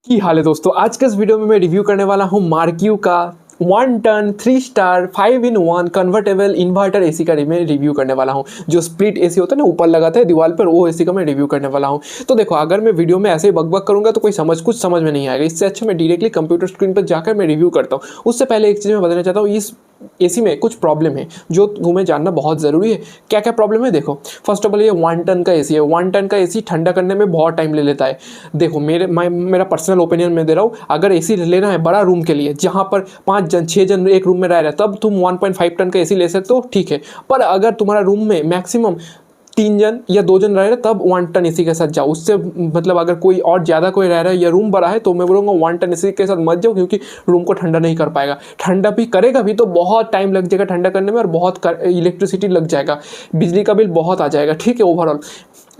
की हाल है दोस्तों। आज के इस वीडियो में मैं रिव्यू करने वाला हूँ मार्क्यू का 1 ton 3 star 5-in-1 convertible inverter AC का मैं रिव्यू करने वाला हूँ। जो स्प्लिट एसी होता है ना, ऊपर लगाता है दीवार पर, वो एसी का मैं रिव्यू करने वाला हूँ। तो देखो, अगर मैं वीडियो में ऐसे ही बकबक करूंगा तो कुछ समझ में नहीं आएगा। इससे अच्छा मैं डायरेक्टली कंप्यूटर स्क्रीन पर जाकर मैं रिव्यू करता हूँ। उससे पहले एक चीज़ मैं बताना चाहता हूँ, इस एसी में कुछ प्रॉब्लम है जो तुम्हें जानना बहुत ज़रूरी है। क्या क्या प्रॉब्लम है देखो। फर्स्ट ऑफ ऑल, ये 1 टन का एसी है। 1 टन का एसी ठंडा करने में बहुत टाइम ले लेता है। देखो, मेरा पर्सनल ओपिनियन में दे रहा हूँ। अगर एसी लेना है बड़ा रूम के लिए, जहाँ पर 5 जन 6 जन एक रूम में रह रहे हैं, तब तुम 1.5 टन का एसी ले सकते हो, ठीक है। पर अगर तुम्हारा रूम में मैक्सिमम 3 जन या 2 जन रह रहे, तब 1 टन एसी के साथ जाओ। उससे मतलब अगर कोई और ज़्यादा कोई रह रहा है या रूम बड़ा है, तो मैं बोलूँगा 1 टन एसी के साथ मत जाओ, क्योंकि रूम को ठंडा नहीं कर पाएगा। ठंडा भी करेगा भी तो बहुत टाइम लग जाएगा ठंडा करने में, और बहुत इलेक्ट्रिसिटी लग जाएगा, बिजली का बिल बहुत आ जाएगा, ठीक है। ओवरऑल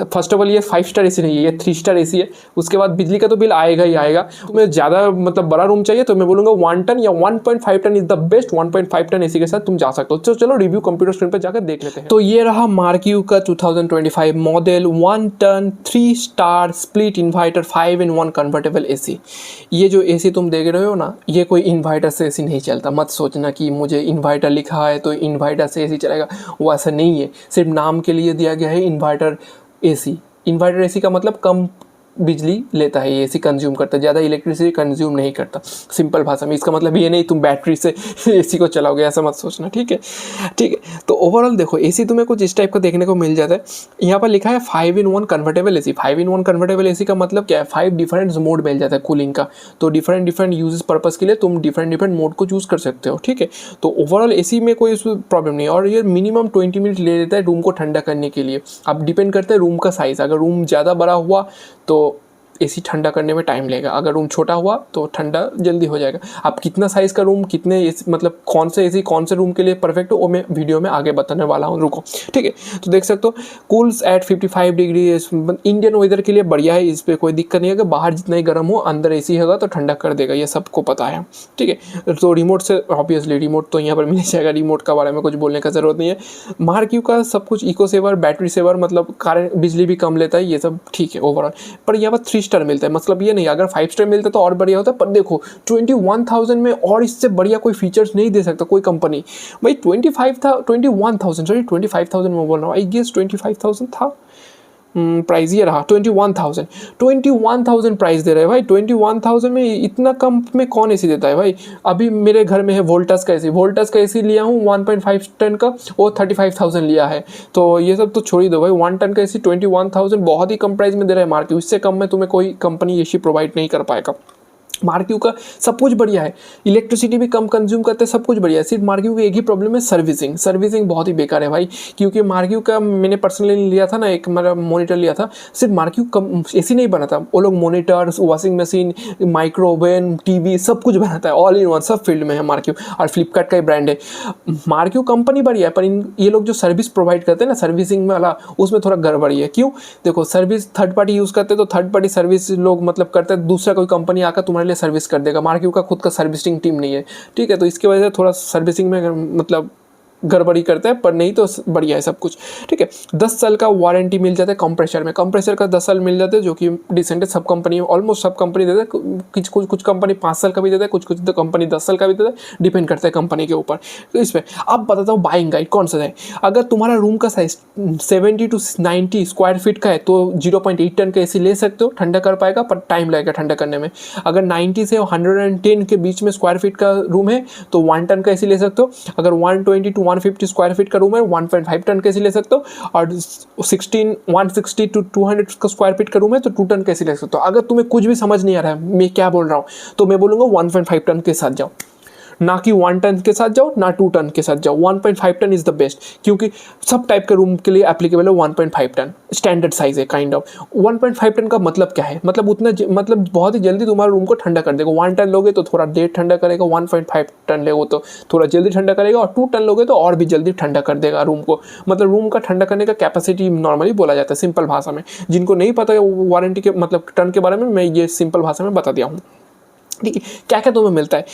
फर्स्ट ऑफ ऑल, ये 5 स्टार एसी नहीं है, ये 3 स्टार एसी है। उसके बाद बिजली का तो बिल आएगा ही आएगा। तुम्हें ज़्यादा मतलब बड़ा रूम चाहिए तो मैं बोलूँगा 1 टन या 1.5 ton is the best. 1.5 ton AC के साथ तुम जा सकते हो। तो चलो रिव्यू कंप्यूटर स्क्रीन पर जाकर देख लेते हैं। तो ये रहा मार्क्यू का 2025 model 1 ton 3 star split inverter 5-in-1 convertible AC. ये जो एसी तुम देख रहे हो ना, ये कोई इन्वर्टर से एसी नहीं चलता। मत सोचना कि मुझे इन्वर्टर लिखा है तो इन्वर्टर से एसी चलेगा, वो ऐसा नहीं है। सिर्फ नाम के लिए दिया गया है इन्वर्टर एसी। इन्वर्टर एसी का मतलब कम बिजली लेता है, ये एसी कंज्यूम करता है, ज़्यादा इलेक्ट्रिसिटी कंज्यूम नहीं करता। सिंपल भाषा में इसका मतलब ये नहीं तुम बैटरी से एसी को चलाओगे, ऐसा मत सोचना, ठीक है। ठीक है, तो ओवरऑल देखो, एसी तुम्हें कुछ इस टाइप का देखने को मिल जाता है। यहाँ पर लिखा है 5-in-1 convertible AC. 5-in-1 convertible AC का मतलब क्या है? 5 डिफरेंट मोड मिल जाता है कूलिंग का। तो डिफरेंट यूजेस पर्पज़ के लिए तुम डिफरेंट मोड को चूज़ कर सकते हो, ठीक है। तो ओवरऑल एसी में कोई प्रॉब्लम नहीं है, और ये मिनिमम 20 मिनट ले लेता है रूम को ठंडा करने के लिए। अब डिपेंड करता है रूम का साइज़। अगर रूम ज़्यादा बड़ा हुआ तो एसी ठंडा करने में टाइम लगेगा, अगर रूम छोटा हुआ तो ठंडा जल्दी हो जाएगा। आप कितना साइज़ का रूम, कितने एसी, मतलब कौन से एसी कौन से रूम के लिए परफेक्ट हो, वो मैं वीडियो में आगे बताने वाला हूँ, रुको, ठीक है। तो देख सकते हो, cools at 55 degree. Indian weather के लिए बढ़िया है, इस पर कोई दिक्कत नहीं है। अगर बाहर जितना ही गर्म हो, अंदर एसी होगा तो ठंडा कर देगा, ये सबको पता है, ठीक है। तो रिमोट से ऑब्वियसली रिमोट तो यहाँ पर मिल जाएगा, रिमोट का बारे में कुछ बोलने का ज़रूरत नहीं है। मार्क्यू का सब कुछ इको सेवर, बैटरी सेवर, मतलब कारण बिजली भी कम लेता है, ये सब ठीक है ओवरऑल। पर यहाँ पर 3 स्टार मिलता है, मतलब ये नहीं, अगर 5 स्टार मिलता तो और बढ़िया होता। पर देखो 21,000 में और इससे बढ़िया कोई फीचर्स नहीं दे सकता कोई कंपनी भाई। 25,000 में बोल रहा हूँ, आई गेस 25,000 था प्राइस। ये रहा 21,000 प्राइस दे रहे हैं भाई। 21,000 में इतना कम में कौन एसी देता है भाई। अभी मेरे घर में है वोल्टास का एसी लिया हूँ 1.5 टन का, वो 35,000 लिया है। तो ये सब तो छोड़ ही दो भाई। 1 टन का एसी 21,000 बहुत ही कम प्राइस में दे रहा है मार्क्यू। इससे कम में तुम्हें कोई कंपनी एसी प्रोवाइड नहीं कर पाएगा। मार्क्यू का सब कुछ बढ़िया है, इलेक्ट्रिसिटी भी कम कंज्यूम करते हैं, सब कुछ बढ़िया है। सिर्फ मार्क्यू की एक ही प्रॉब्लम है, सर्विसिंग बहुत ही बेकार है भाई। क्योंकि मार्क्यू का मैंने पर्सनली लिया था ना, एक मेरा मॉनिटर लिया था। सिर्फ मार्क्यू कम एसी नहीं बनाता, वो लोग monitors, washing machine, microwave, TV सब कुछ बनाता है, ऑल इन वन, सब फील्ड में है मार्क्यू। और फ्लिपकार्ट का ही ब्रांड है। मार्क्यू कंपनी बढ़िया है, पर ये लोग जो सर्विस प्रोवाइड करते हैं ना, सर्विसिंग वाला, उसमें थोड़ा गड़बड़ी है। क्यों? देखो, सर्विस थर्ड पार्टी यूज़ करते हैं, तो थर्ड पार्टी सर्विस लोग मतलब करते हैं, दूसरा कोई कंपनी आकर तुम्हारे लिए सर्विस कर देगा। मार्क्यू का खुद का सर्विसिंग टीम नहीं है, ठीक है। तो इसकी वजह से थोड़ा सर्विसिंग में मतलब गड़बड़ी करता है, पर नहीं तो बढ़िया है सब कुछ, ठीक है। 10 साल का वारंटी मिल जाता है कंप्रेसर का 10 साल मिल जाते हैं, जो कि डिसेंट है। सब कंपनी, ऑलमोस्ट सब कंपनी देते हैं। कुछ कंपनी 5 साल का भी देता है, कुछ तो कंपनी 10 साल का भी देता है, डिपेंड करता है कंपनी के ऊपर। तो इस पर अब बताता हूँ बाइंग गाइड कौन सा है। अगर तुम्हारा रूम का साइज 70 to 90 स्क्वायर फीट का है तो 0.8 टन का एसी ले सकते हो, ठंडा कर पाएगा, पर टाइम लगेगा ठंडा करने में। अगर 90 से 110 के बीच में स्क्वायर फीट का रूम है तो 1 टन का एसी ले सकते हो। अगर 120 to 150 स्क्वायर फीट का रूम है 1.5 टन का एसी ले सकते हो। और 160 to 200 का स्क्वायर फीट का रूम है तो 2 टन का एसी ले सकते हो। अगर तुम्हें कुछ भी समझ नहीं आ रहा है मैं क्या बोल रहा हूँ, तो मैं बोलूँगा 1.5 टन के साथ जाओ, ना कि 1 टन के साथ जाओ, ना 2 टन के साथ जाओ। 1.5 टन इज़ द बेस्ट, क्योंकि सब टाइप के रूम के लिए एप्लीकेबल है 1.5 टन। स्टैंडर्ड साइज है काइंड ऑफ। 1.5 टन का मतलब क्या है? मतलब उतना मतलब बहुत ही जल्दी तुम्हारे रूम को ठंडा कर देगा। 1 टन लोगे तो थोड़ा देर ठंडा करेगा, 1.5 टन लोगे तो थोड़ा जल्दी ठंडा करेगा, और 2 टन लोगे तो और भी जल्दी ठंडा कर देगा रूम को। मतलब रूम का ठंडा करने का कैपेसिटी नॉर्मली बोला जाता है सिंपल भाषा में। जिनको नहीं पता है वारंटी के मतलब टन के बारे में, मैं ये सिंपल भाषा में बता दिया हूँ, ठीक है। क्या क्या तुम्हें मिलता है?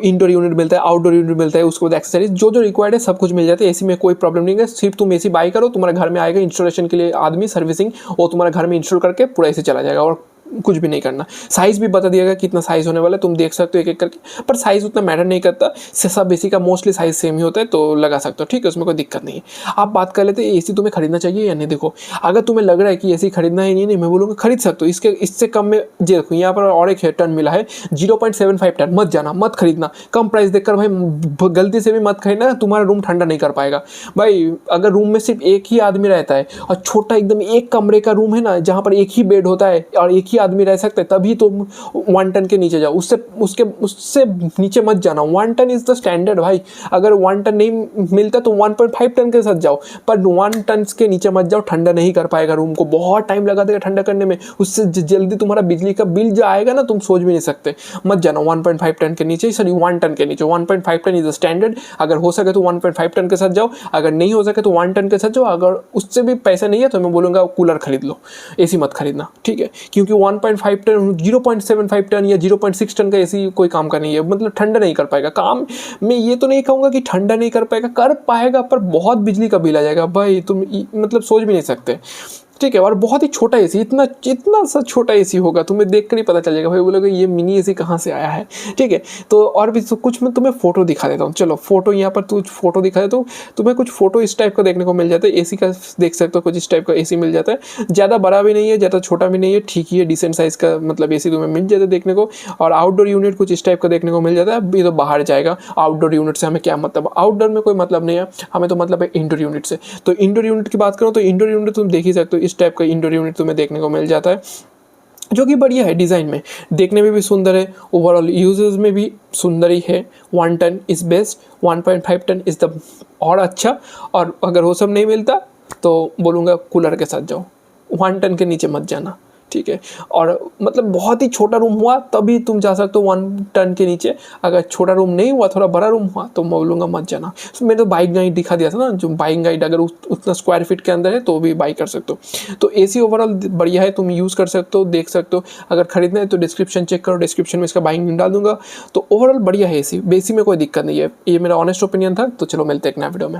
इंडोर यूनिट मिलता है, आउटडोर यूनिट मिलता है, उसके बाद एक्सेसरीज जो रिक्वायर्ड है सब कुछ मिल जाता है। एसी में कोई प्रॉब्लम नहीं है। सिर्फ तुम एसी बाई करो, तुम्हारे घर में आएगा इंस्टॉलेशन के लिए आदमी, सर्विसिंग, और तुम्हारे घर में इंस्टॉल करके पूरा एसी चला जाएगा। और कुछ भी नहीं करना। साइज़ भी बता दिया गया कितना साइज़ होने वाला है, तुम देख सकते हो एक एक करके, पर साइज़ उतना मैटर नहीं करता, सब एसी का मोस्टली साइज़ सेम ही होता है, तो लगा सकते हो, ठीक है, उसमें कोई दिक्कत नहीं है। आप बात कर लेते हैं एसी तुम्हें खरीदना चाहिए या नहीं। देखो अगर तुम्हें लग रहा है कि एसी खरीदना है नहीं, मैं बोलूँगा खरीद सकते हो, इससे कम में देखो यहाँ पर और एक टर्न मिला है 0.75 टन, मत जाना, मत खरीदना, कम प्राइस देखकर भाई गलती से भी मत खरीदना, तुम्हारा रूम ठंडा नहीं कर पाएगा भाई। अगर रूम में सिर्फ एक ही आदमी रहता है और छोटा एकदम एक कमरे का रूम है ना, जहाँ पर एक ही बेड होता है और एक ही आदमी रह सकता है, तभी तुम 1 टन के नीचे जाओ, उससे नीचे मत जाना। 1 टन इज द स्टैंडर्ड भाई। अगर 1 टन नहीं मिलता तो 1.5 टन के साथ जाओ, पर 1 टन के नीचे मत जाओ, ठंडा नहीं कर पाएगा रूम को, बहुत टाइम लगा देगा ठंडा करने में, उससे जल्दी तुम्हारा बिजली का बिल जो आएगा ना तुम सोच भी नहीं सकते। मत जाना 1.5 टन के नीचे, सॉरी 1 टन के नीचे। 1.5 टन इज द स्टैंडर्ड। अगर हो सके तो 1.5 टन के साथ जाओ, अगर नहीं हो सके तो 1 टन के साथ जाओ। अगर उससे भी पैसा नहीं है तो मैं बोलूँगा कूलर खरीद लो, एसी मत खरीदना, ठीक है, क्योंकि 1.5 टन 0.75 टन या 0.6 टन का एसी कोई काम का नहीं है, मतलब ठंडा नहीं कर पाएगा काम। मैं ये तो नहीं कहूँगा कि ठंडा नहीं कर पाएगा, कर पाएगा, पर बहुत बिजली का बिल आ जाएगा भाई, तुम मतलब सोच भी नहीं सकते, ठीक है। और बहुत ही छोटा एसी, इतना सा छोटा एसी होगा, तुम्हें देख कर ही पता चल जाएगा भाई, बोलोगे ये मिनी एसी कहाँ से आया है, ठीक है। तो और भी कुछ मैं तुम्हें फ़ोटो दिखा देता हूँ, चलो फोटो यहाँ पर फोटो दिखा देता हूँ तुम्हें। कुछ फोटो इस टाइप का देखने को मिल जाता है, एसी का देख सकते हो, कुछ इस टाइप का एसी मिल जाता है, ज़्यादा बड़ा भी नहीं है, ज़्यादा छोटा भी नहीं है, ठीक ही है, डिसेंट साइज़ का मतलब एसी तुम्हें मिल जाता है देखने को। और आउटडोर यूनिट कुछ इस टाइप का देखने को मिल जाता है। अब ये तो बाहर जाएगा, आउटडोर यूनिट से हमें क्या मतलब, आउटडोर में कोई मतलब नहीं है, हमें तो मतलब है इंडोर यूनिट से। तो इंडोर यूनिट की बात करो तो इंडोर यूनिट तुम देख ही सकते हो, इस टाइप का इंडोर यूनिट तुम्हें देखने को मिल जाता है, जो कि बढ़िया है, डिज़ाइन में देखने में भी सुंदर है, ओवरऑल यूजेस में भी सुंदर ही है। 1 ton is best, 1.5 ton is the और अच्छा। और अगर वो सब नहीं मिलता तो बोलूँगा कूलर के साथ जाओ, 1 टन के नीचे मत जाना, ठीक है। और मतलब बहुत ही छोटा रूम हुआ तभी तुम जा सकते हो 1 टन के नीचे, अगर छोटा रूम नहीं हुआ, थोड़ा बड़ा रूम हुआ, तो मैं बोलूँगा मत जाना। मैंने तो बाइक गाइड दिखा दिया था ना, जो बाइक गाइड अगर उतना स्क्वायर फीट के अंदर है तो भी बाई कर सकते हो। तो एसी ओवरऑल बढ़िया है, तुम यूज़ कर सकते हो, देख सकते हो। अगर खरीदना है तो डिस्क्रिप्शन चेक करो, डिस्क्रिप्शन में इसका बाइंग लिंक डाल दूंगा। तो ओवरऑल बढ़िया है एसी में कोई दिक्कत नहीं है, ये मेरा ऑनेस्ट ओपिनियन था। तो चलो मिलते हैं एक नया वीडियो में।